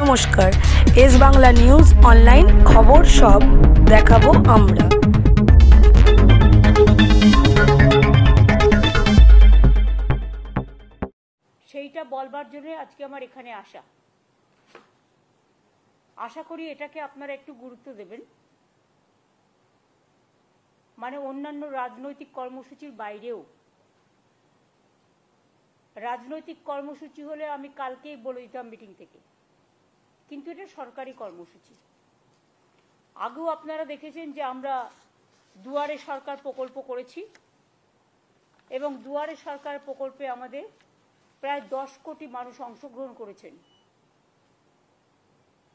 নমস্কার, S Bangla news online খবর সব দেখাবো আমরা। সেইটা বলবার জন্য আজকে আমার এখানে আশা করি এটাকে আপনারা একটু গুরুত্ব দেবেন। মানে অন্যান্য রাজনৈতিক কর্মসূচির বাইরেও, রাজনৈতিক কর্মসূচি হলে আমি কালকেই বলে দিতাম মিটিং থেকে, কিন্তু এটা সরকারি কর্মসূচি। আগেও আপনারা দেখেছেন যে আমরা দুয়ারে সরকার প্রকল্প করেছি এবং দুয়ারে সরকার প্রকল্পে আমাদের প্রায় 10 কোটি মানুষ অংশগ্রহণ করেছেন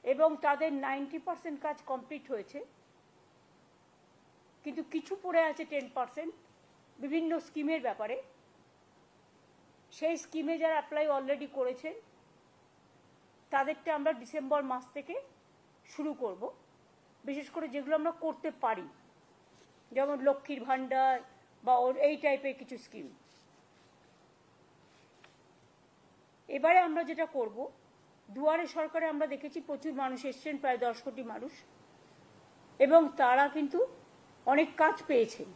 এবং তাদের 90% কাজ কমপ্লিট হয়েছে, কিন্তু কিছু পড়ে আছে 10% বিভিন্ন স্কিমের ব্যাপারে। সেই স্কিমে যারা অ্যাপ্লাই অলরেডি করেছেন তাদেরটা আমরা ডিসেম্বর মাস থেকে শুরু করব, বিশেষ করে যেগুলো আমরা করতে পারি, যেমন লক্ষ্মীর ভাণ্ডার বা এই টাইপের কিছু স্কিম। এবারে আমরা যেটা করব, দুয়ারে সরকারে আমরা দেখেছি প্রচুর মানুষ এসছেন, প্রায় 10 কোটি মানুষ, এবং তারা কিন্তু অনেক কাজ পেয়েছেন।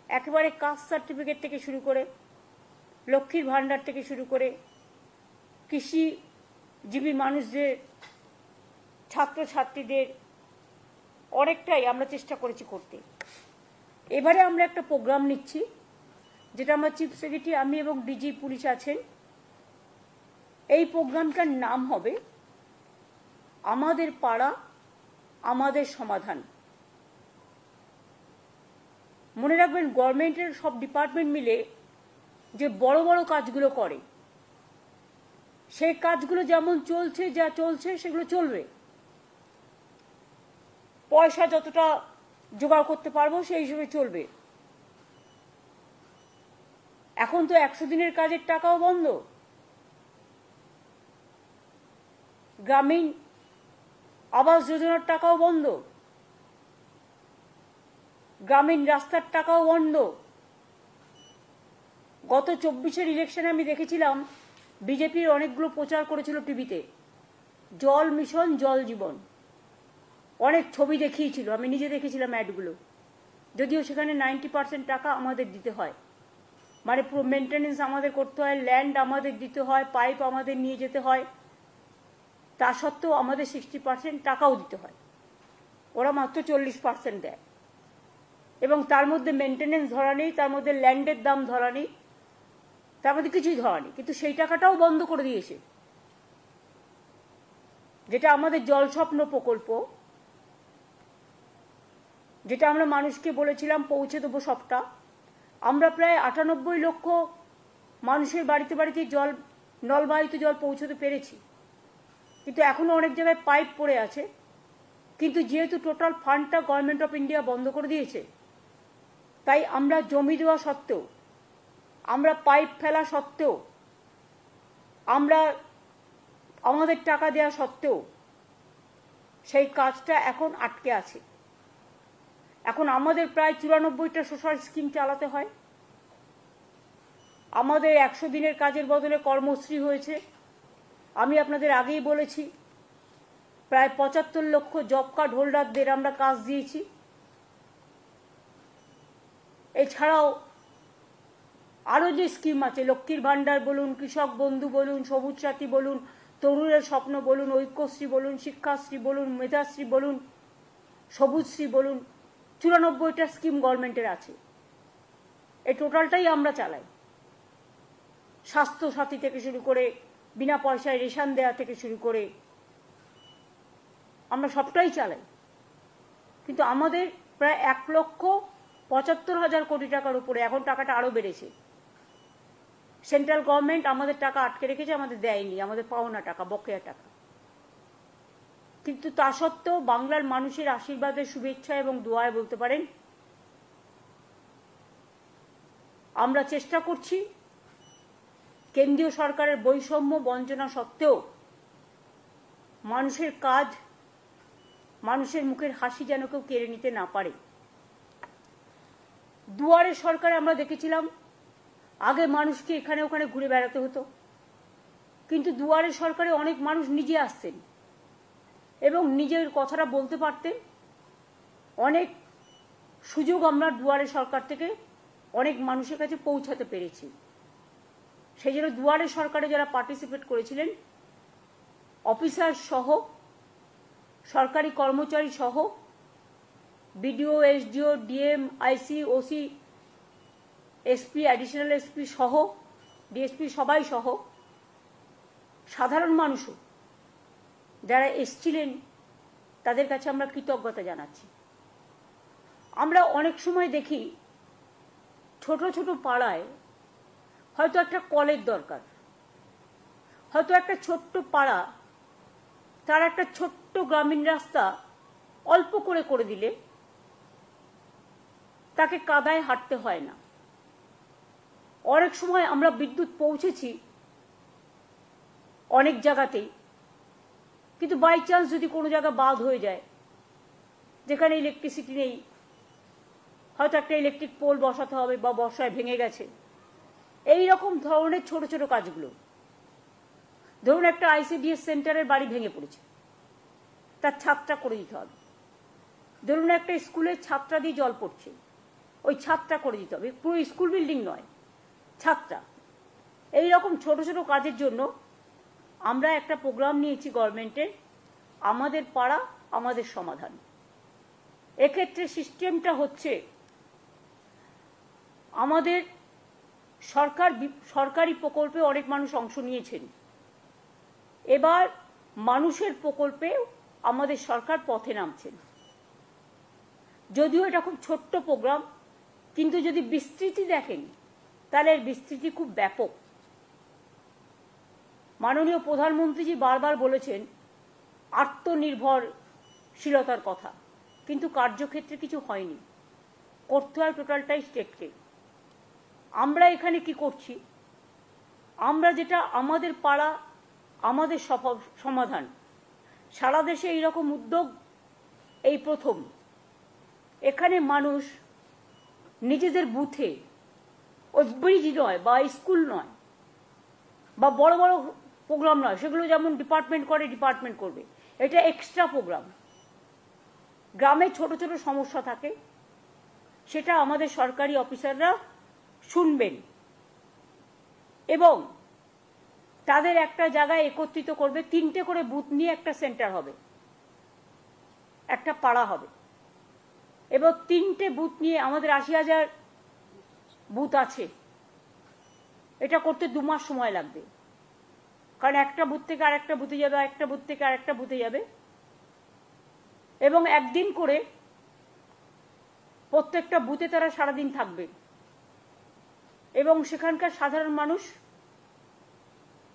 একেবারে কাস্ট সার্টিফিকেট থেকে শুরু করে, লক্ষ্মীর ভাণ্ডার থেকে শুরু করে, কৃষিজীবী মানুষদের, ছাত্রছাত্রীদের অনেকটাই আমরা চেষ্টা করেছি করতে। এবারে আমরা একটা প্রোগ্রাম নিচ্ছি, যেটা আমরা চিফ সেক্রেটারি, আমি এবং ডিজি পুলিশ আছেন। এই প্রোগ্রামটার নাম হবে আমাদের পাড়া আমাদের সমাধান। মনে রাখবেন, গভর্নমেন্টের সব ডিপার্টমেন্ট মিলে যে বড় বড় কাজগুলো করে, সেই কাজগুলো যেমন চলছে, যা চলছে সেগুলো চলবে। পয়সা যতটা জোগাড় করতে পারবো সেই হিসেবে চলবে। এখন তো 100 দিনের কাজের টাকাও বন্ধ, গ্রামীণ আবাস যোজনার টাকাও বন্ধ, গ্রামীণ রাস্তার টাকাও বন্ধ। গত 24-এর ইলেকশনে আমি দেখেছিলাম বিজেপির অনেকগুলো প্রচার করেছিল টিভিতে, জল মিশন, জল জীবন, অনেক ছবি দেখিয়েছিল, আমি নিজে দেখেছিলাম অ্যাডগুলো। যদিও সেখানে 90% টাকা আমাদের দিতে হয়, মানে পুরো মেনটেনেন্স আমাদের করতে হয়, ল্যান্ড আমাদের দিতে হয়, পাইপ আমাদের নিয়ে যেতে হয়, তা সত্ত্বেও আমাদের 60% টাকাও দিতে হয়, ওরা মাত্র 40% দেয়। এবং তার মধ্যে মেনটেনেন্স ধরা নেই, তার মধ্যে ল্যান্ডের দাম ধরা নেই, তার মধ্যে কিছুই ধরা নেই। কিন্তু সেই টাকাটাও বন্ধ করে দিয়েছে। যেটা আমাদের জল স্বপ্ন প্রকল্প, যেটা আমরা মানুষকে বলেছিলাম পৌঁছে দেবো সবটা, আমরা প্রায় 98 লক্ষ মানুষের বাড়িতে বাড়িতে জল, নলবাহিত জল পৌঁছতে পেরেছি। কিন্তু এখনো অনেক জায়গায় পাইপ পড়ে আছে। কিন্তু যেহেতু টোটাল ফান্ডটা গভর্নমেন্ট অফ ইন্ডিয়া বন্ধ করে দিয়েছে, তাই আমরা জমি দেওয়া সত্ত্বেও, আমরা পাইপ ফেলা সত্ত্বেও, আমরা আমাদের টাকা দেওয়া সত্ত্বেও সেই কাজটা এখন আটকে আছে। এখন আমাদের প্রায় 94টা সোশ্যাল স্কিম চালাতে হয়। আমাদের 100 দিনের কাজের বদলে কর্মশ্রী হয়েছে। আমি আপনাদের আগেই বলেছি, প্রায় 75 লক্ষ জব কার্ড হোল্ডারদের আমরা কাজ দিয়েছি। এছাড়াও আরও যে স্কিম আছে, লক্ষ্মীর ভাণ্ডার বলুন, কৃষক বন্ধু বলুন, সবুজ সাথী বলুন, তরুণের স্বপ্ন বলুন, ঐক্যশ্রী বলুন, শিক্ষাশ্রী বলুন, মেধাশ্রী বলুন, সবুজশ্রী বলুন, 94টা স্কিম গভর্নমেন্টের আছে। এই টোটালটাই আমরা চালাই। স্বাস্থ্য সাথী থেকে শুরু করে, বিনা পয়সায় রেশন দেওয়া থেকে শুরু করে, আমরা সবটাই চালাই। কিন্তু আমাদের প্রায় 1,75,000 কোটি টাকার উপরে, এখন টাকাটা আরও বেড়েছে। সেন্ট্রাল গভর্নমেন্ট আমাদের টাকা আটকে রেখেছে, আমাদের দেয়নি, আমাদের পাওনা টাকা, বকেয়া টাকা। কিন্তু তা সত্ত্বেও বাংলার মানুষের আশীর্বাদের, শুভেচ্ছা এবং দোয়ায় বলতে পারেন আমরা চেষ্টা করছি কেন্দ্রীয় সরকারের বৈষম্য বঞ্চনা সত্ত্বেও মানুষের কাজ, মানুষের মুখের হাসি যেন কেউ কেড়ে নিতে না পারে। দুয়ারে সরকারে আমরা দেখেছিলাম আগে মানুষকে এখানে ওখানে ঘুরে বেড়াতে হতো, কিন্তু দুয়ারে সরকারে অনেক মানুষ নিজে আসছেন, এবং নিজের কথাটা বলতে পারতেন। অনেক সুযোগ আমরা দুয়ারে সরকার থেকে অনেক মানুষের কাছে পৌঁছাতে পেরেছি। সেই জন্য দুয়ারে সরকারে যারা পার্টিসিপেট করেছিলেন, অফিসার সহ, সরকারি কর্মচারী সহ, বিডিও, এসডিও, ডিএম, আইসি, ওসি, এসপি, অ্যাডিশনাল এসপি সহ, ডিএসপি সবাই সহ, সাধারণ মানুষও যারা এসছিলেন তাদের কাছে আমরা কৃতজ্ঞতা জানাচ্ছি। আমরা অনেক সময় দেখি ছোট ছোট পাড়ায় হয়তো একটা কলের দরকার, হয়তো একটা ছোট্ট পাড়া তার একটা ছোট্ট গ্রামীণ রাস্তা অল্প করে করে দিলে তাকে কাদায় হাঁটতে হয় না। অনেক সময় আমরা বিদ্যুৎ পৌঁছেছি অনেক জায়গাতেই, কিন্তু বাই চান্স যদি কোনো জায়গা বাদ হয়ে যায়, যেখানে ইলেকট্রিসিটি নেই, হয়তো একটা ইলেকট্রিক পোল বসাতে হবে বা বর্ষায় ভেঙে গেছে, এই রকম ধরনের ছোট ছোট কাজগুলো। ধরুন একটা আইসিডিএস সেন্টারের বাড়ি ভেঙে পড়েছে, তার ছাদটা করে দিতে হবে। ধরুন একটা স্কুলের ছাদটা দিয়ে জল পড়ছে, ওই ছাদটা করে দিতে হবে। পুরো স্কুল বিল্ডিং নয়, ছাদটা। এই রকম ছোট ছোট কাজের জন্য আমরা একটা প্রোগ্রাম নিয়েছি গভর্নমেন্টের, আমাদের পাড়া আমাদের সমাধান। এক্ষেত্রে সিস্টেমটা হচ্ছে, আমাদের সরকারি প্রকল্পে অনেক মানুষ অংশ নিয়েছেন। এবার মানুষের প্রকল্পে আমাদের সরকার পথে নামছেন। যদিও এটা খুব ছোট্ট প্রোগ্রাম, কিন্তু যদি বিস্তৃতি দেখেন তাহলে এর বিস্তৃতি খুব ব্যাপক। মাননীয় প্রধানমন্ত্রীজি বারবার বলেছেন আত্মনির্ভরশীলতার কথা, কিন্তু কার্যক্ষেত্রে কিছু হয়নি। করতে হয় টোটালটাই স্টেটকে। আমরা এখানে কি করছি? আমরা যেটা আমাদের পাড়া আমাদের সমাধান, সারা দেশে এইরকম উদ্যোগ এই প্রথম। এখানে মানুষ নিজেদের বুথে, ওই ব্রিজ নয় বা স্কুল নয় বা বড় বড় প্রোগ্রাম নয়, সেগুলো যেমন ডিপার্টমেন্ট করে ডিপার্টমেন্ট করবে, এটা এক্সট্রা প্রোগ্রাম। গ্রামে ছোট ছোট সমস্যা থাকে, সেটা আমাদের সরকারি অফিসাররা শুনবেন এবং তাদের একটা জায়গায় একত্রিত করবে। 3টে করে বুথ নিয়ে একটা সেন্টার হবে, একটা পাড়া হবে। এবং 3টে বুথ নিয়ে আমাদের 80,000 বুথ আছে। এটা করতে 2 মাস সময় লাগবে, কারণ একটা বুথ থেকে আরেকটা বুথে যাবে, একটা বুথ থেকে আরেকটা বুথে যাবে, এবং একদিন করে প্রত্যেকটা বুথে তারা সারাদিন থাকবে এবং সেখানকার সাধারণ মানুষ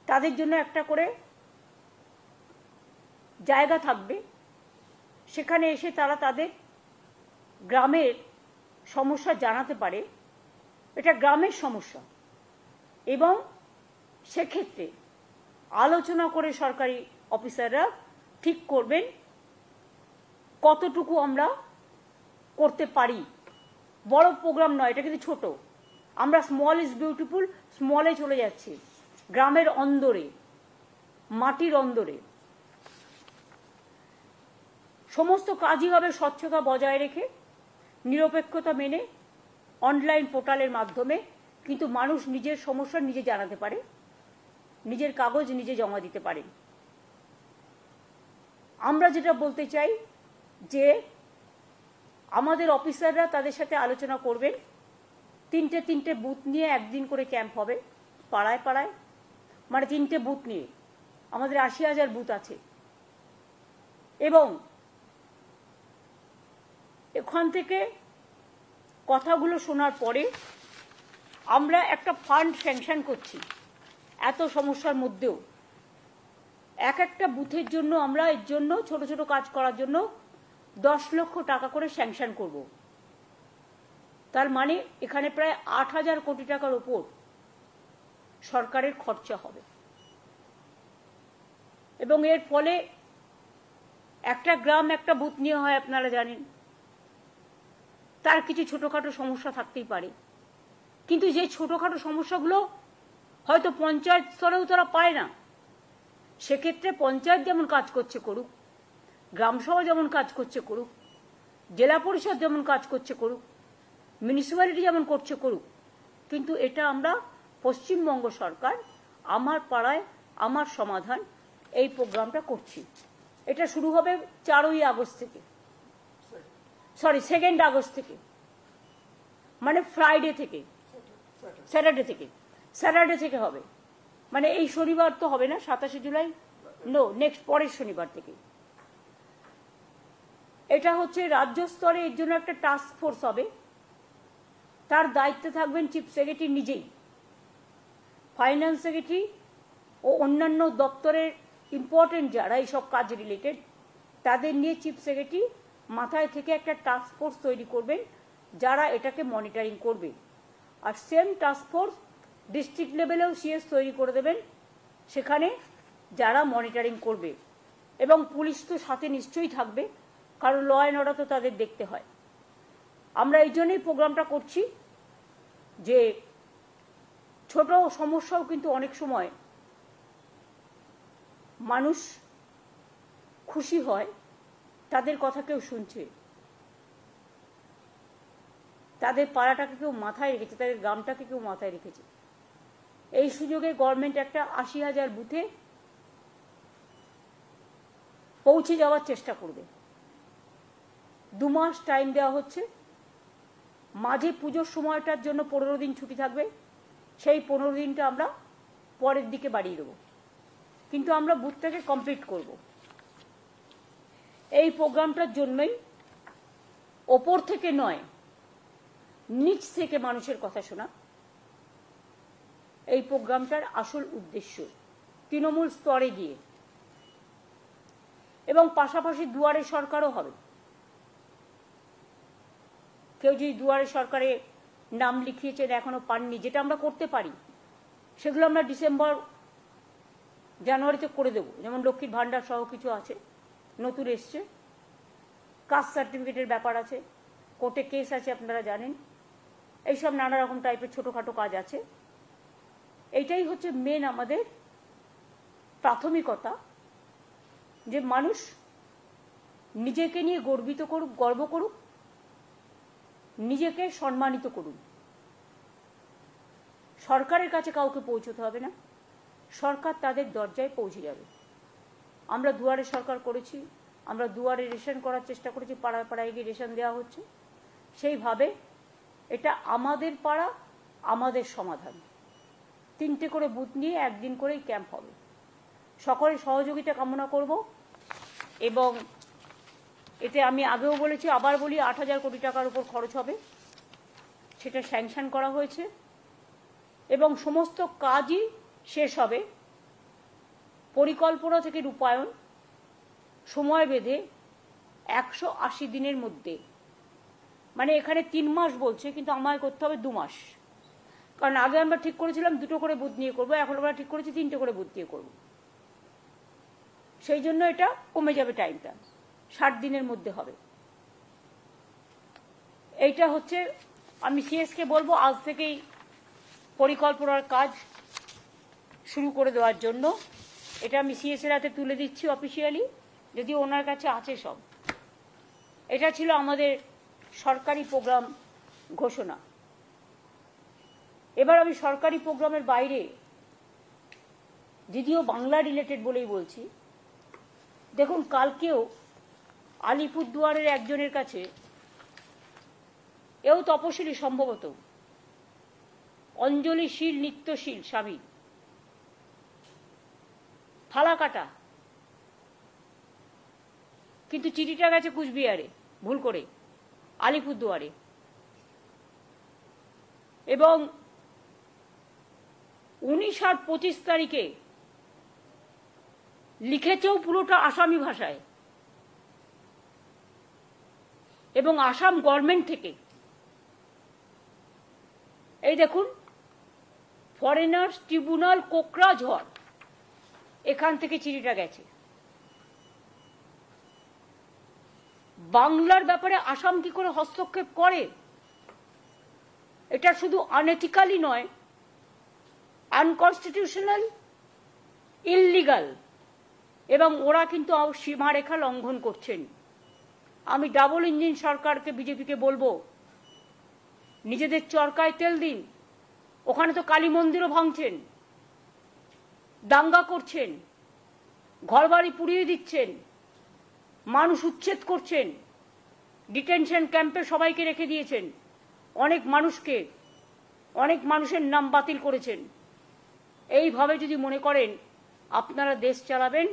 তাদের জন্য একটা করে জায়গা থাকবে, সেখানে এসে তারা তাদের গ্রামের সমস্যা জানাতে পারে। এটা গ্রামের সমস্যা এবং সেক্ষেত্রে আলোচনা করে সরকারি অফিসাররা ঠিক করবেন কতটুকু আমরা করতে পারি। বড় প্রোগ্রাম নয়, এটা কিন্তু ছোট। আমরা স্মল ইজ বিউটিফুল, স্মলে চলে যাচ্ছি, গ্রামের অন্দরে, মাটির অন্দরে। সমস্ত কাজই হবে স্বচ্ছতা বজায় রেখে, নিরপেক্ষতা মেনে, অনলাইন পোর্টালের মাধ্যমে। কিন্তু মানুষ নিজের সমস্যা নিজে জানাতে পারে, নিজের কাগজ নিজে জমা দিতে পারে। আমরা যেটা বলতে চাই যে আমাদের অফিসাররা তাদের সাথে আলোচনা করবেন। 3টে বুথ নিয়ে একদিন করে ক্যাম্প হবে পাড়ায় পাড়ায়, মানে 3টে বুথ নিয়ে। আমাদের 80,000 বুথ আছে এবং এখান থেকে কথাগুলো শোনার পরে আমরা একটা ফান্ড স্যাংশন করছি। এত সমস্যার মধ্যেও একটা বুথের জন্য আমরা এর জন্য ছোট ছোট কাজ করার জন্য 10 লক্ষ টাকা করে স্যাংশন করব। তার মানে এখানে প্রায় 8,000 কোটি টাকার উপর সরকারের খরচা হবে এবং এর ফলে একটা গ্রাম একটা বুথ নিয়ে হয়, আপনারা জানেন। তার কিছু ছোটখাটো সমস্যা থাকতেই পারে, কিন্তু যে ছোটখাটো সমস্যাগুলো হয়তো পঞ্চায়েত স্তরেও তারা পায় না, সেক্ষেত্রে পঞ্চায়েত যেমন কাজ করছে করুক, গ্রামসভা যেমন কাজ করছে করুক, জেলা পরিষদ যেমন কাজ করছে করুক, মিউনিসিপ্যালিটি যেমন করছে করুক, কিন্তু এটা আমরা পশ্চিমবঙ্গ সরকার আমার পাড়ায় আমার সমাধান এই প্রোগ্রামটা করছি। এটা শুরু হবে 4ই আগস্ট থেকে, সরি 2 আগস্ট থেকে, মানে ফ্রাইডে থেকে, স্যাটারডে থেকে হবে। মানে এই শনিবার তো হবে না, 27শে জুলাই, নো, নেক্সট পরের শনিবার থেকে। এটা হচ্ছে রাজ্য স্তরে এর জন্য একটা টাস্ক ফোর্স হবে, তার দায়িত্বে থাকবেন চিফ সেক্রেটারি নিজেই, ফাইন্যান্স সেক্রেটারি ও অন্যান্য দপ্তরের ইম্পর্টেন্ট যারা এইসব কাজ রিলেটেড তাদের নিয়ে চিফ সেক্রেটারি মাথায় থেকে একটা টাস্ক ফোর্স তৈরি করবেন যারা এটাকে মনিটরিং করবে। আর সেম টাস্ক ফোর্স ডিস্ট্রিক্ট লেভেলেও সিএস তৈরি করে দেবেন, সেখানে যারা মনিটরিং করবে, এবং পুলিশ তো সাথে নিশ্চয়ই থাকবে, কারণ ল অ্যান্ড অর্ডার তো তাদের দেখতে হয়। আমরা এই জন্যই প্রোগ্রামটা করছি যে ছোট সমস্যাও কিন্তু অনেক সময় মানুষ খুশি হয়, তাদের কথা কেউ শুনছে, তাদের পাড়াটাকে কেউ মাথায় রেখেছে, তাদের গ্রামটাকে কেউ মাথায় রেখেছে। এই সুযোগে গভর্নমেন্ট একটা 80,000 বুথে পৌঁছে যাওয়ার চেষ্টা করবে। 2 মাস টাইম দেওয়া হচ্ছে, মাঝে পুজোর সময়টার জন্য 15 দিন ছুটি থাকবে, সেই 15 দিনটা আমরা পরের দিকে বাড়িয়ে দেবো, কিন্তু আমরা বুথটাকে কমপ্লিট করব। এই প্রোগ্রামটার জন্যই ওপর থেকে নয়, নিচ থেকে মানুষের কথা শোনা এই প্রোগ্রামটার আসল উদ্দেশ্য, তৃণমূল স্তরে গিয়ে। এবং পাশাপাশি দুয়ারে সরকারও হবে। কেউ যদি দুয়ারে সরকারে নাম লিখিয়েছেন এখনো পাননি, যেটা আমরা করতে পারি, সেগুলো আমরা ডিসেম্বর জানুয়ারিতে করে দেবো। যেমন লক্ষ্মীর ভাণ্ডার সহ কিছু আছে, নতুন এসছে, কাস্ট সার্টিফিকেটের ব্যাপার আছে, কোর্টে কেস আছে আপনারা জানেন, এইসব নানা রকম টাইপের ছোটোখাটো কাজ আছে। এইটাই হচ্ছে মেন আমাদের প্রাথমিকতা, যে মানুষ নিজেকে নিয়ে গর্বিত করুক, গর্ব করুক, নিজেকে সম্মানিত করুন। সরকারের কাছে কাউকে পৌঁছতে হবে না, সরকার তাদের দরজায় পৌঁছে যাবে। আমরা দুয়ারে সরকার করেছি, আমরা দুয়ারে রেশন করার চেষ্টা করেছি, পাড়ায় পাড়ায় গিয়ে রেশন দেওয়া হচ্ছে। সেইভাবে এটা আমাদের পাড়া আমাদের সমাধান। 3টে করে বুথ নিয়ে একদিন করেই ক্যাম্প হবে। সকলের সহযোগিতা কামনা করব। এবং এতে আমি আগেও বলেছি, আবার বলি, 8,000 কোটি টাকার উপর খরচ হবে, সেটা স্যাংশন করা হয়েছে, এবং সমস্ত কাজই শেষ হবে পরিকল্পনা থেকে রূপায়ণ সময় বেঁধে 180 দিনের মধ্যে। মানে এখানে 3 মাস বলছে, কিন্তু আমায় করতে হবে 2 মাস, কারণ আগে আমরা ঠিক করেছিলাম 2টো করে বুথ নিয়ে করবো, এখন আমরা ঠিক করেছি 3টে করে বুথ নিয়ে করবো। সেই জন্য এটা কমে যাবে, টাইমটা 60 দিনের মধ্যে হবে। এইটা হচ্ছে, আমি সিএসকে বলবো আজ থেকেই পরিকল্পনার কাজ শুরু করে দেওয়ার জন্য। এটা আমি সিএসের হাতে তুলে দিচ্ছি অফিসিয়ালি, যদি ওনার কাছে আছে সব। এটা ছিল আমাদের সরকারি প্রোগ্রাম ঘোষণা। এবার আমি সরকারি প্রোগ্রামের বাইরে, যদিও বাংলা রিলেটেড বলেই বলছি, দেখুন কালকেও আলিপুরদুয়ারের একজনের কাছে, এও তপশিলি সম্ভবত, অঞ্জলিশীল নিত্যশীল স্বামী, ফালাকাটা, কিন্তু চিঠিটা গেছে কুচবিহারে, ভুল করে আলিপুরদুয়ারে। এবং 19 আর 25 তারিখে লিখেছেও পুরোটা আসামি ভাষায়, এবং আসাম গভর্নমেন্ট থেকে। এই দেখুন, ফরেনার্স ট্রিব্যুনাল কোকরাঝড়, এখান থেকে চিঠিটা গেছে। বাংলার ব্যাপারে আসাম কি করে হস্তক্ষেপ করে? এটা শুধু আনএথিক্যালি নয়, আনকনস্টিটিউশনাল, ইললিগাল। এবং ওরা কিন্তু সীমারেখা লঙ্ঘন করছেন। আমি ডাবল ইঞ্জিন সরকারকে, বিজেপিকে বলবো, নিজেদের চরকায় তেল দিন। ওখানে তো কালী মন্দিরও ভাঙছেন, দাঙ্গা করছেন, ঘরবাড়ি পুড়িয়ে দিচ্ছেন, মানুষ উচ্ছেদ করছেন, ডিটেনশন ক্যাম্পে সবাইকে রেখে দিয়েছেন, অনেক মানুষের নাম বাতিল করেছেন। এইভাবে যদি মনে করেন আপনারা দেশ চালাবেন,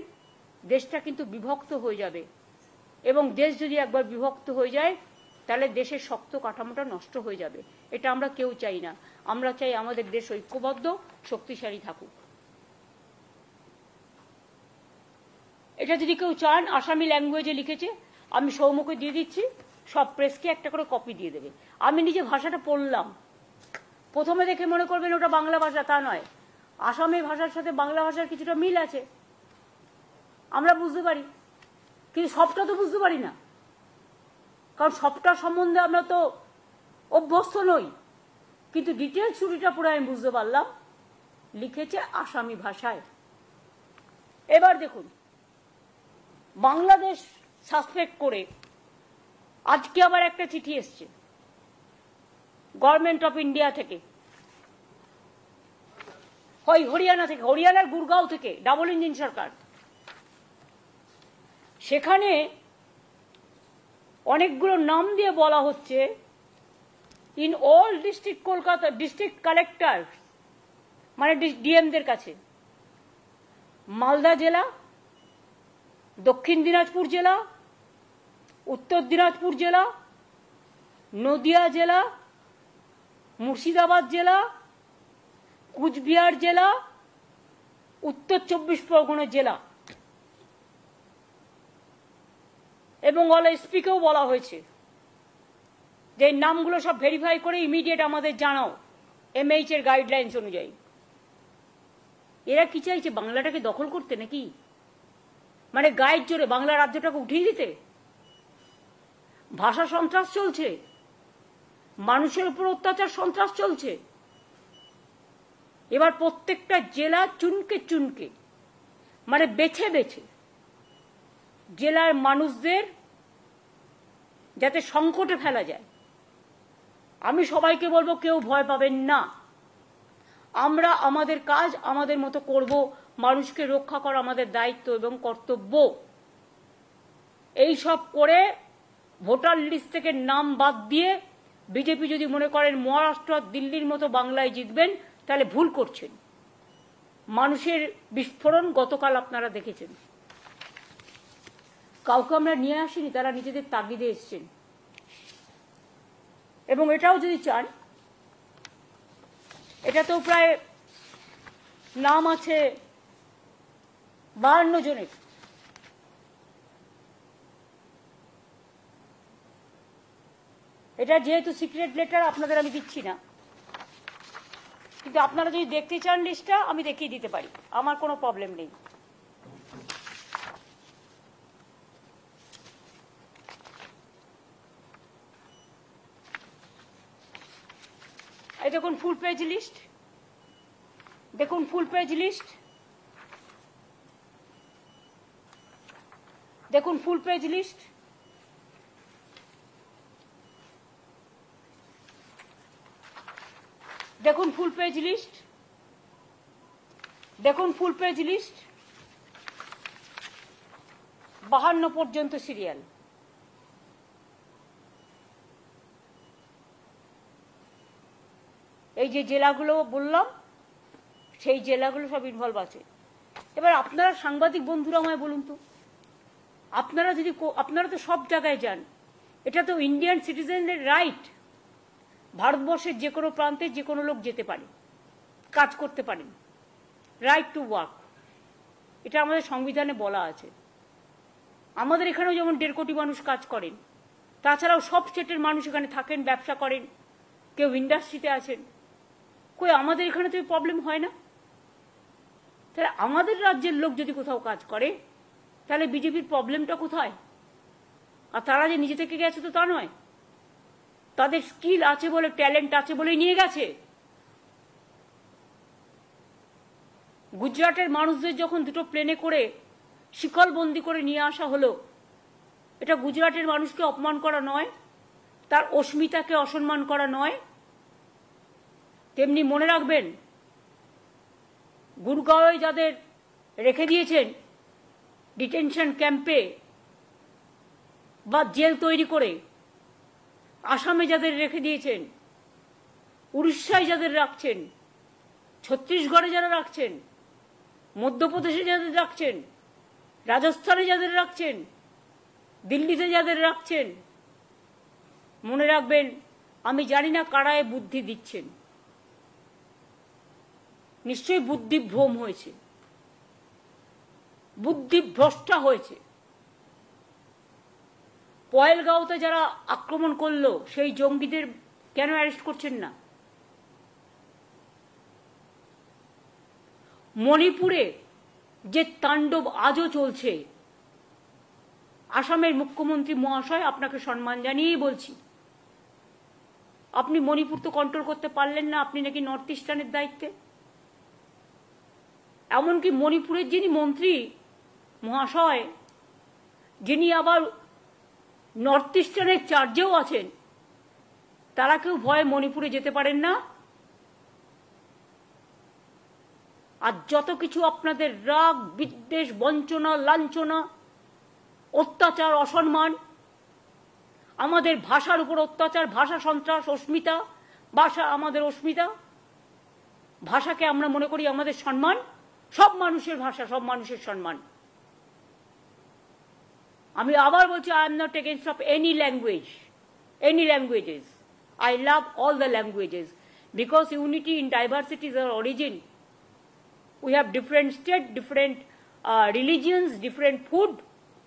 দেশটা কিন্তু বিভক্ত হয়ে যাবে। এবং দেশ যদি একবার বিভক্ত হয়ে যায় তাহলে দেশের শক্ত কাঠামোটা নষ্ট হয়ে যাবে। এটা আমরা কেউ চাই না। আমরা চাই আমাদের দেশ ঐক্যবদ্ধ, শক্তিশালী থাকুক। এটা যদি কেউ চান, আসামি ল্যাঙ্গুয়েজে লিখেছে, আমি সৌম্যকে দিয়ে দিচ্ছি, সব প্রেসকে একটা করে কপি দিয়ে দেবে। আমি নিজে ভাষাটা পড়লাম, প্রথমে দেখে মনে করবেন ওটা বাংলা ভাষা, তা নয়। আসামি ভাষার সাথে বাংলা ভাষার কিছুটা মিল আছে, আমরা বুঝতে পারি, কিন্তু সবটা তো বুঝতে পারি না, কারণ সবটা সম্বন্ধে আমরা তো অভ্যস্ত নই। কিন্তু ডিটেলস ছুটিটা পুরো আমি বুঝতে পারলাম, লিখেছে আসামি ভাষায়। এবার দেখুন, বাংলাদেশ সাসপেক্ট করে আজকে আবার একটা চিঠি এসছে গভর্নমেন্ট অফ ইন্ডিয়া থেকে, হয় হরিয়ানা থেকে, হরিয়ানার গুরগাঁও থেকে, ডাবল ইঞ্জিন সরকার। সেখানে অনেকগুলো নাম দিয়ে বলা হচ্ছে, in all district Kolkata, district collector মানে ডিএমদের কাছে, মালদা জেলা, দক্ষিণ দিনাজপুর জেলা, উত্তর দিনাজপুর জেলা, নদিয়া জেলা, মুর্শিদাবাদ জেলা, কুচবিহার জেলা, উত্তর 24 পরগনা জেলা এবং অল এসপিকেও বলা হয়েছে যে নামগুলো সব ভেরিফাই করে ইমিডিয়েট আমাদের জানাও, এমএইচ এর গাইডলাইন্স অনুযায়ী। এরা কি চাইছে, বাংলাটাকে দখল করতে নাকি? মানে গায়ের জোরে বাংলা রাজ্যটাকে উঠিয়ে দিতে? ভাষা সন্ত্রাস চলছে, মানুষের উপর অত্যাচার সন্ত্রাস চলছে। এবার প্রত্যেকটা জেলা চুনকে চুনকে, মানে বেছে বেছে জেলার মানুষদের যাতে সংকটে ফেলা যায়। আমি সবাইকে বলবো, কেউ ভয় পাবেন না, আমরা আমাদের কাজ আমাদের মতো করব। মানুষকে রক্ষা করা আমাদের দায়িত্ব এবং কর্তব্য। এই সব করে ভোটার লিস্ট থেকে নাম বাদ দিয়ে বিজেপি যদি মনে করেন মহারাষ্ট্র, দিল্লির মতো বাংলায় জিতবেন, তাহলে ভুল করছেন। মানুষের বিস্ফোরণ গতকাল আপনারা দেখেছেন। কাউকে আমরা নিয়ে আসিনি, তারা নিজেদের তাগিদে এসছেন। এবং এটাও যদি চান, এটাতেও প্রায় নাম আছে 52 জনের। এটা যেহেতু সিক্রেট লেটার আপনাদের আমি দিচ্ছি না, কিন্তু আপনারা যদি দেখতে চান লিস্টটা আমি দেখিয়ে দিতে পারি, আমার কোনো প্রবলেম নেই। এই দেখুন ফুল পেজ লিস্ট, দেখুন ফুল পেজ লিস্ট, দেখুন ফুল পেজ লিস্ট। দেখুন ফুল পেজ লিস্ট, দেখুন ফুল পেজ লিস্ট, 52 পর্যন্ত সিরিয়াল। এই যে জেলাগুলো বললাম, সেই জেলাগুলো সব ইনভলভ আছে। এবার আপনারা সাংবাদিক বন্ধুরা আমায় বলুন তো, আপনারা তো সব জায়গায় যান, এটা তো ইন্ডিয়ান সিটিজেনদের রাইট। ভারতবর্ষের যে কোনো প্রান্তে যে কোনো লোক যেতে পারে, কাজ করতে পারেন, রাইট টু ওয়ার্ক, এটা আমাদের সংবিধানে বলা আছে। আমাদের এখানেও যেমন 1.5 কোটি মানুষ কাজ করেন, তাছাড়াও সব স্টেটের মানুষ এখানে থাকেন, ব্যবসা করেন, কেউ ইন্ডাস্ট্রিতে আছেন। কই আমাদের এখানে তো প্রবলেম হয় না? তাহলে আমাদের রাজ্যের লোক যদি কোথাও কাজ করে, তাহলে বিজেপির প্রবলেমটা কোথায়? আর তারা যে নিজে থেকে গেছে তো তা নয়, তাদের স্কিল আছে বলে, ট্যালেন্ট আছে বলেই নিয়ে গেছে। গুজরাটের মানুষদের যখন 2টো প্লেনে করে শিকলবন্দি করে নিয়ে আসা হলো, এটা গুজরাটের মানুষকে অপমান করা নয়, তার অস্মিতাকে অসম্মান করা নয়? তেমনি মনে রাখবেন, গুরগাঁওয়ে যাদের রেখে দিয়েছেন ডিটেনশন ক্যাম্পে বা জেল তৈরি করে, আসামে যাদের রেখে দিয়েছেন, উড়িষ্যায় যাদের রাখছেন, ছত্তিশগড়ে যারা রাখছেন, মধ্যপ্রদেশে যাদের রাখছেন, রাজস্থানে যাদের রাখছেন, দিল্লিতে যাদের রাখছেন, মনে রাখবেন, আমি জানি না কারায় বুদ্ধি দিচ্ছেন। নিশ্চয়ই বুদ্ধিভ্রম হয়েছে, বুদ্ধিভ্রষ্টা হয়েছে। পয়েলগাঁওতে যারা আক্রমণ করলো সেই জঙ্গিদের কেন অ্যারেস্ট করছেন না? মণিপুরে যে তাণ্ডব আজও চলছে, আসামের মুখ্যমন্ত্রী মহাশয়, আপনাকে সম্মান জানিয়েই বলছি, আপনি মণিপুর তো কন্ট্রোল করতে পারলেন না, আপনি নাকি নর্থ ইস্টার্নের দায়িত্বে। এমনকি মণিপুরের যিনি মন্ত্রী মহাশয়, যিনি আবার নর্থ ইস্টার্নের চার্জেও আছেন, তারা কেউ ভয়ে মণিপুরে যেতে পারেন না। আর যত কিছু আপনাদের রাগ, বিদ্বেষ, বঞ্চনা, লাঞ্ছনা, অত্যাচার, অসম্মান, আমাদের ভাষার উপর অত্যাচার, ভাষা সন্ত্রাস, অস্মিতা, ভাষা আমাদের অস্মিতা, ভাষাকে আমরা মনে করি আমাদের সম্মান, সব মানুষের ভাষা, সব মানুষের সম্মান। আমি আবার বলছি, I am not against of any language, any languages. I love all the languages because unity in diversity is our origin. We have different states, different religions, different food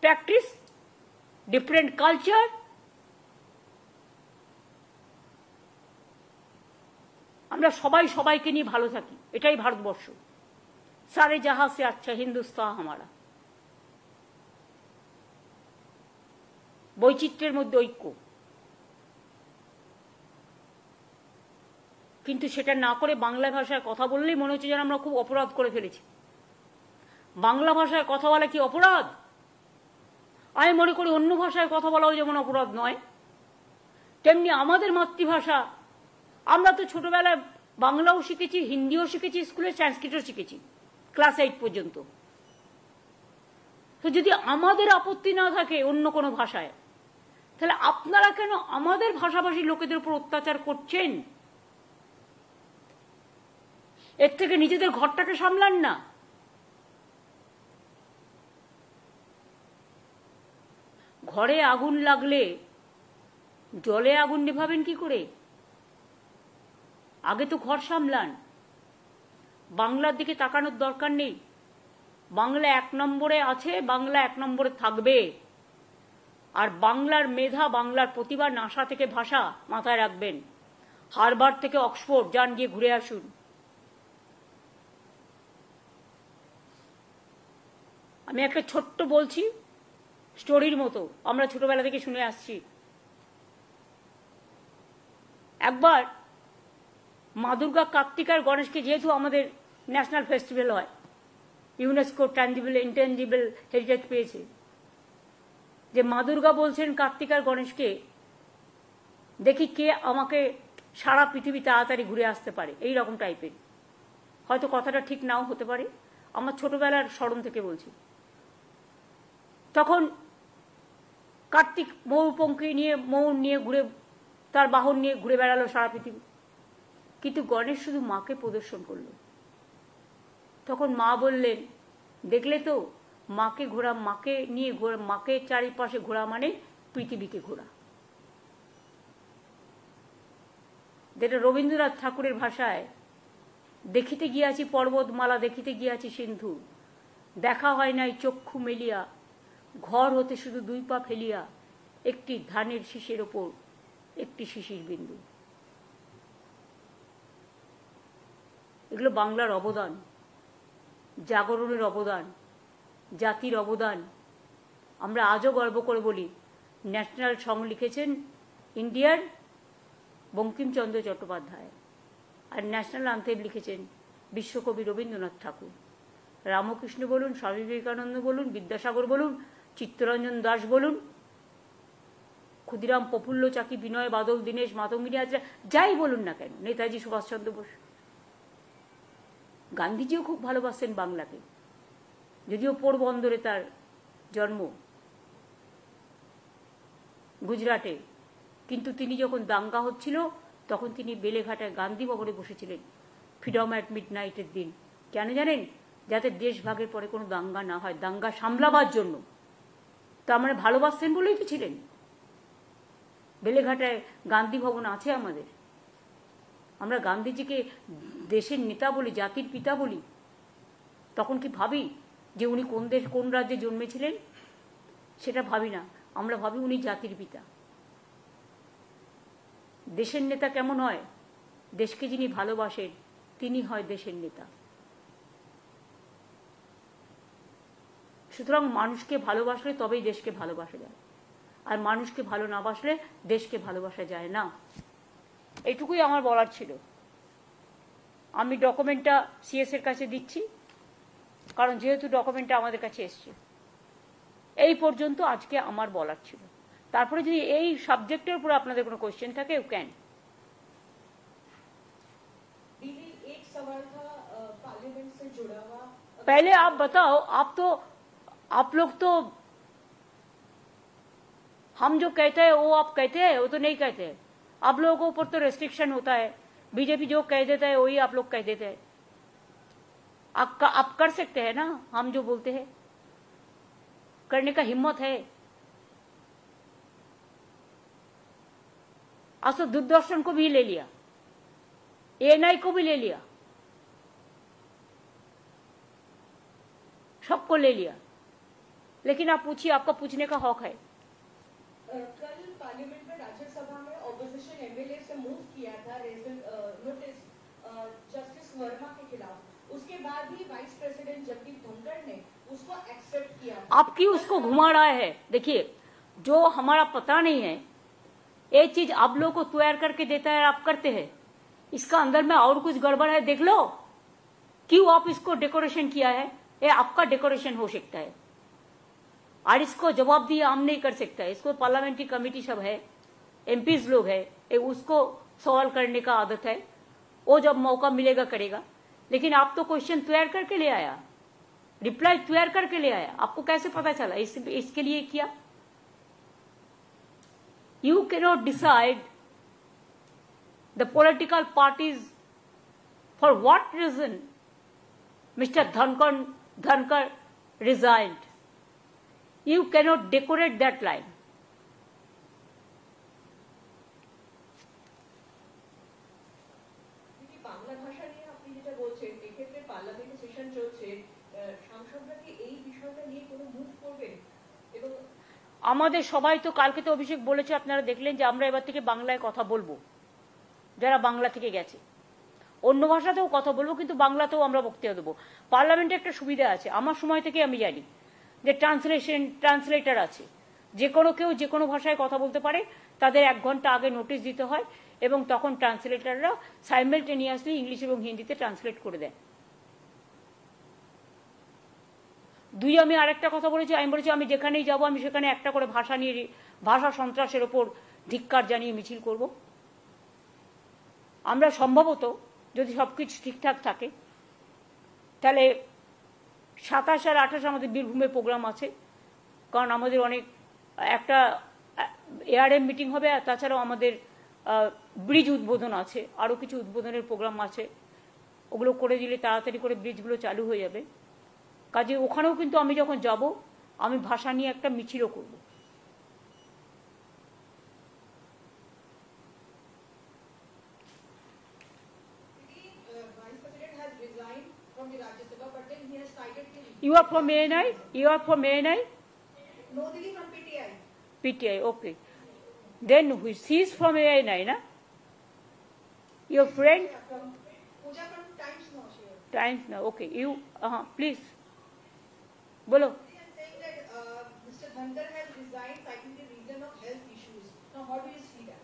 practice, different culture. আমরা সবাই সবাইকে নিয়ে ভালো থাকি, এটাই ভারতবর্ষ। সারে জাহাঁ সে আচ্ছা হিন্দুস্তান হামারা। বৈচিত্র্যের মধ্যে ঐক্য। কিন্তু সেটা না করে বাংলা ভাষায় কথা বললেই মনে হচ্ছে যেন আমরা খুব অপরাধ করে ফেলেছি। বাংলা ভাষায় কথা বলা কি অপরাধ? আমি মনে করি অন্য ভাষায় কথা বলাও যেমন অপরাধ নয়, তেমনি আমাদের মাতৃভাষা, আমরা তো ছোটবেলায় বাংলাও শিখেছি, হিন্দিও শিখেছি, স্কুলে সংস্কৃতও শিখেছি ক্লাস 8 পর্যন্ত। তো যদি আমাদের আপত্তি না থাকে অন্য কোনো ভাষায়, তাহলে আপনারা কেন আমাদের ভাষাভাষী লোকেদের উপর অত্যাচার করছেন? এর থেকে নিজেদের ঘরটাকে সামলান না। ঘরে আগুন লাগলে জলে আগুন নেভাবেন কি করে? আগে তো ঘর সামলান। বাংলার দিকে তাকানোর দরকার নেই। বাংলা 1 নম্বরে আছে, বাংলা 1 নম্বরে থাকবে। আর বাংলার মেধা, বাংলার প্রতিভা, নাসা থেকে ভাষা মাথায় রাখবেন। হার্ভার্ড থেকে অক্সফোর্ড যান, গিয়ে ঘুরে আসুন। আমি একটা ছোট্ট বলছি, স্টোরির মতো, আমরা ছোটবেলা থেকে শুনে আসছি। একবার মা দুর্গা, কার্তিক আর গণেশকে, যেহেতু আমাদের ন্যাশনাল ফেস্টিভ্যাল হয়, ইউনেস্কো ট্যাঞ্জিবল ইনট্যাঞ্জিবল হেরিটেজ পেয়েছে, যে মা দুর্গা বলছেন কার্তিক আর গণেশকে, দেখি কে আমাকে সারা পৃথিবী তাড়াতাড়ি ঘুরে আসতে পারে, এই রকম টাইপের। হয়তো কথাটা ঠিক নাও হতে পারে, আমার ছোটবেলার স্মরণ থেকে বলছি। তখন কার্তিক ময়ূরপঙ্খী নিয়ে, ময়ূর নিয়ে ঘুরে, তার বাহন নিয়ে ঘুরে বেড়ালো সারা পৃথিবী, কিন্তু গণেশ শুধু মাকে প্রদর্শন করলো। তখন মা বললেন, দেখলে তো, মাকে ঘোরা, মাকে নিয়ে ঘোরা, মাকে চারিপাশে ঘোরা মানে পৃথিবীকে ঘোরা। যেটা রবীন্দ্রনাথ ঠাকুরের ভাষায়, দেখিতে গিয়াছি পর্বতমালা, দেখিতে গিয়াছি সিন্ধু, দেখা হয় নাই চক্ষু মেলিয়া, ঘর হতে শুধু 2 পা ফেলিয়া, একটি ধানের শীষের ওপর একটি শিশির বিন্দু। এগুলো বাংলার অবদান, জাগরণের অবদান, জাতির অবদান। আমরা আজও গর্ব করে বলি, ন্যাশনাল সং লিখেছেন ইন্ডিয়ার বঙ্কিমচন্দ্র চট্টোপাধ্যায়, আর ন্যাশনাল অ্যান্থেম লিখেছেন বিশ্বকবি রবীন্দ্রনাথ ঠাকুর। রামকৃষ্ণ বলুন, স্বামী বিবেকানন্দ বলুন, বিদ্যাসাগর বলুন, চিত্তরঞ্জন দাস বলুন, ক্ষুদিরাম, প্রফুল্ল চাকি, বিনয় বাদল, দীনেশ, মাতঙ্গিনী হাজরা, যাই বলুন না কেন, নেতাজি সুভাষচন্দ্র বোস, গান্ধীজিও খুব ভালোবাসতেন বাংলাকে, যদিও পোরবন্দরে তার জন্ম, গুজরাটে, কিন্তু তিনি যখন দাঙ্গা হচ্ছিল তখন তিনি বেলেঘাটায় গান্ধী ভবনে বসেছিলেন ফ্রিডম অ্যাট মিডনাইটের দিন। কেন জানেন? যাতে দেশ ভাগের পরে কোনো দাঙ্গা না হয়, দাঙ্গা সামলাবার জন্য। তো আমরা ভালোবাসতেন বলেই তো ছিলেন। বেলেঘাটায় গান্ধী ভবন আছে আমাদের। আমরা গান্ধীজিকে দেশের নেতা বলি, জাতির পিতা বলি। তখন কি ভাবি যে উনি কোন দেশ, কোন রাজ্যে জন্মেছিলেন? সেটা ভাবি না, আমরা ভাবি উনি জাতির পিতা। দেশের নেতা কেমন হয়? দেশকে যিনি ভালোবাসেন তিনি হয় দেশের নেতা। সুতরাং মানুষকে ভালোবাসলে তবেই দেশকে ভালোবাসা যায়, আর মানুষকে ভালো না বাসলে দেশকে ভালোবাসা যায় না। এইটুকুই আমার বলার ছিল। আমি ডকুমেন্টটা সিএস এর কাছে দিচ্ছি, কারণ যেহেতু ডকুমেন্টটা আমাদের কাছে এসছে। এই পর্যন্ত আজকে আমার বলার ছিল। তারপরে যদি এই সাবজেক্টের উপর আপনাদের কোনো কোশ্চেন থাকে, ইউ ক্যান। एक सवाल था पार्लियामेंट से जुड़ा हुआ। पहले आप बताओ, आप लोग तो हम जो कहते हैं वो आप कहते हैं, वो तो नहीं कहते हैं। आप लोगों के ऊपर तो रेस्ट्रिक्शन होता है, बीजेपी जो कह देता है वही आप लोग कह देते हैं। आप कर सकते हैं ना, हम जो बोलते हैं करने का हिम्मत है। आज तो दूरदर्शन को भी ले लिया, एएनआई को भी ले लिया, सबको ले लिया। लेकिन आप पूछिए, आपका पूछने का हक है। कल पार्लियामेंट में राज्यसभा में ऑपोजिशन एमएलए से मूव किया था नोटिस जस्टिस वर्मा के खिलाफ, उसके बाद ही वाइस प्रेसिडेंट जगदीप धनखड़ ने उसको एक्सेप्ट किया। आपकी उसको घुमा रहा है। देखिए, जो हमारा पता नहीं है, एक चीज आप लोगों को तैयार करके देता है, आप करते हैं, इसका अंदर में और कुछ गड़बड़ है, देख लो। क्यों आप इसको डेकोरेशन किया है? ये आपका डेकोरेशन हो सकता है, और इसको जवाब दिए हम नहीं कर सकता है। इसको पार्लियामेंट्री कमेटी सब है, एमपीज लोग है, उसको सवाल करने का आदत है, वो जब मौका मिलेगा करेगा। लेकिन आप तो क्वेश्चन तैयार करके ले आया, रिप्लाई तैयार करके ले आया, आपको कैसे पता चला इसके लिए किया? You cannot decide the political parties for what reason Mr. Dhankar resigned. You cannot decorate that line. Bangla ভাষা নিয়ে আপনি যেটা বলছেন, এক্ষেত্রে পার্লামেন্টে সেশন চলছে, সাংসদরা কি এই বিষয়টা নিয়ে কোনো মুভ করবেন? এবং আমাদের সবাই তো কালকে তো অভিষেক বলেছে, আপনারা দেখলেন যে আমরা এবার থেকে বাংলায় কথা বলবো, যারা বাংলা থেকে গেছে। অন্য ভাষাতেও কথা বলবো, কিন্তু বাংলাতেও আমরা বক্তব্য দেবো। পার্লামেন্টে একটা সুবিধা আছে, আমার সময় থেকে আমি জানি যে ট্রান্সলেটর আছে, যে কোনো কেউ যে কোনো ভাষায় কথা বলতে পারে। তাদের 1 ঘন্টা আগে নোটিশ দিতে হয়, এবং তখন ট্রান্সলেটররা সাইমেলটেনিয়াসলি ইংলিশ এবং হিন্দিতে ট্রান্সলেট করে দেয়। আমি আরেকটা কথা বলেছি, আমি বলেছি আমি যেখানেই যাবো আমি সেখানে একটা করে ভাষা নিয়ে, ভাষা সন্ত্রাসের ওপর ধিক্কার জানিয়ে মিছিল করব। আমরা সম্ভবত যদি সবকিছু ঠিকঠাক থাকে, তাহলে 27 আর 28 আমাদের বীরভূমে প্রোগ্রাম আছে, কারণ আমাদের অনেক একটা এআরএম মিটিং হবে, আর তাছাড়াও আমাদের ব্রিজ উদ্বোধন আছে, আরও কিছু উদ্বোধনের প্রোগ্রাম আছে। ওগুলো করে দিলে তাড়াতাড়ি করে ব্রিজগুলো চালু হয়ে যাবে। কাজে ওখানেও কিন্তু আমি যখন যাব, আমি ভাষা নিয়ে একটা মিছিলও করব। You are from ANI? You are from ANI? No, Dili from PTI. PTI, okay. Then she is from ANI, na? Your friend? Pooja from Times Now. Times Now, okay. You, please. Bolo. They are saying that Mr. Dhankar has resigned citing the reason of health issues. Now, how do you see that?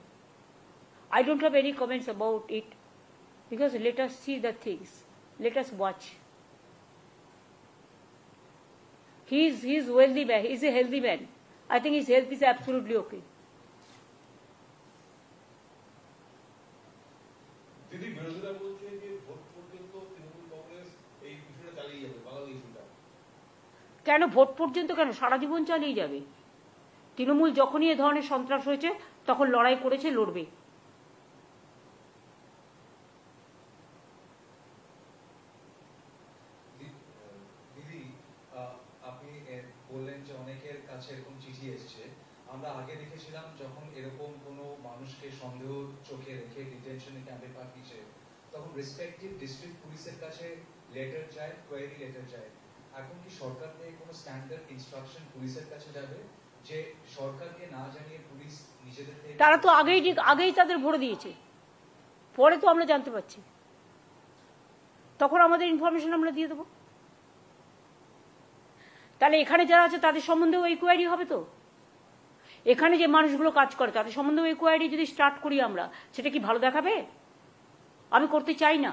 I don't have any comments about it, because let us see the things. Let us watch. He's wealthy man. He's a healthy man. I think his health is absolutely okay. দিদি বিরোধীরা বলছে যে vote পর্যন্ত তৃণমূল কংগ্রেস এই বিষয়টা চালিয়ে যাবে, বাংলাদেশ ইস্যুটা। কেন ভোট পর্যন্ত, কেন সারা জীবন চালিয়ে যাবে? তৃণমূল যখনই এ ধরনের সন্ত্রাস হয়েছে তখন লড়াই করেছে, লড়বে। দিদি, আপনি বললেন যে অনেকের কাছে এরকম চিঠি এসেছে। আমরা আগে দেখেছিলাম যখন এরকম কোনো মানুষকে সন্দেহ চোখে রেখে ডিটেনশনে ক্যাম্পে পাঠিয়েছে, তখন রেসপেক্টিভ ডিস্ট্রিক্ট পুলিশের কাছে লেটার যায়, কোয়েরি লেটার যায়। এখন কি সরকার থেকে কোনো স্ট্যান্ডার্ড ইনস্ট্রাকশন পুলিশের কাছে যাবে যে সরকারকে না জানিয়ে পুলিশ নিজেদের? তারা তো আগেই তাদের ভরে দিয়েছে, পরে তো আমরা জানতে পারছি, তখন আমাদের ইনফরমেশন আমরা দিয়ে দেবো। তাহলে এখানে যারা আছে তাদের সম্বন্ধেও এই কোয়ারি হবে তো? এখানে যে মানুষগুলো কাজ করে তাদের সম্বন্ধেও এই কোয়ারি যদি স্টার্ট করি আমরা, সেটা কি ভালো দেখাবে? আমি করতে চাই না,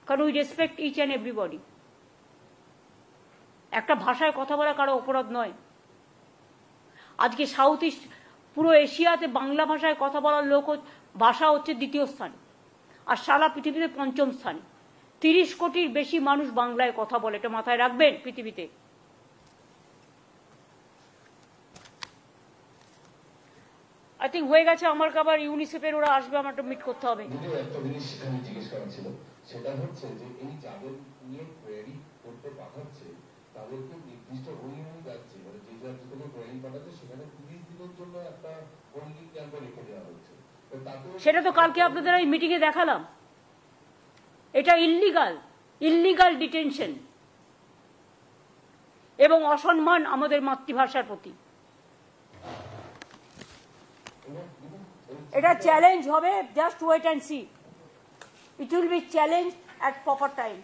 কারণ we respect each and everybody. একটা ভাষায় কথা বলা কারো অপরাধ নয়। আজকে সাউথ ইস্ট পুরো এশিয়াতে বাংলা ভাষায় কথা বলার ভাষা হচ্ছে দ্বিতীয় স্থানে, আর সারা পৃথিবীতে পঞ্চম স্থানে। 30 কোটির বেশি মানুষ বাংলায় কথা বলে, এটা মাথায় রাখবেন পৃথিবীতে। আই থিঙ্ক হয়ে গেছে। আমার আবার ইউনিসেফের ওরা আসবে, আমার মিট করতে হবে। একটা জিনিস সেখানে জিজ্ঞেস করা ছিল, সেটা হচ্ছে যে এই যাদের নিয়ে কোয়েরি করতে পাঠাচ্ছে তাদেরকে নির্দিষ্ট হোল্ডিং যাচ্ছে, মানে যে রাজ্য থেকে কোয়েরি পাঠাচ্ছে সেখানে 30 দিনের জন্য একটা হোল্ডিং ক্যাম্পে রেখে দেওয়া হচ্ছে। সেটা তো কালকে আপনাদের এই মিটিংয়ে দেখালাম। এটা ইল্লিগাল ডিটেনশন এবং অসম্মান আমাদের মাতৃভাষার প্রতি। এটা চ্যালেঞ্জ হবে, just wait and see. It will be challenge at proper time.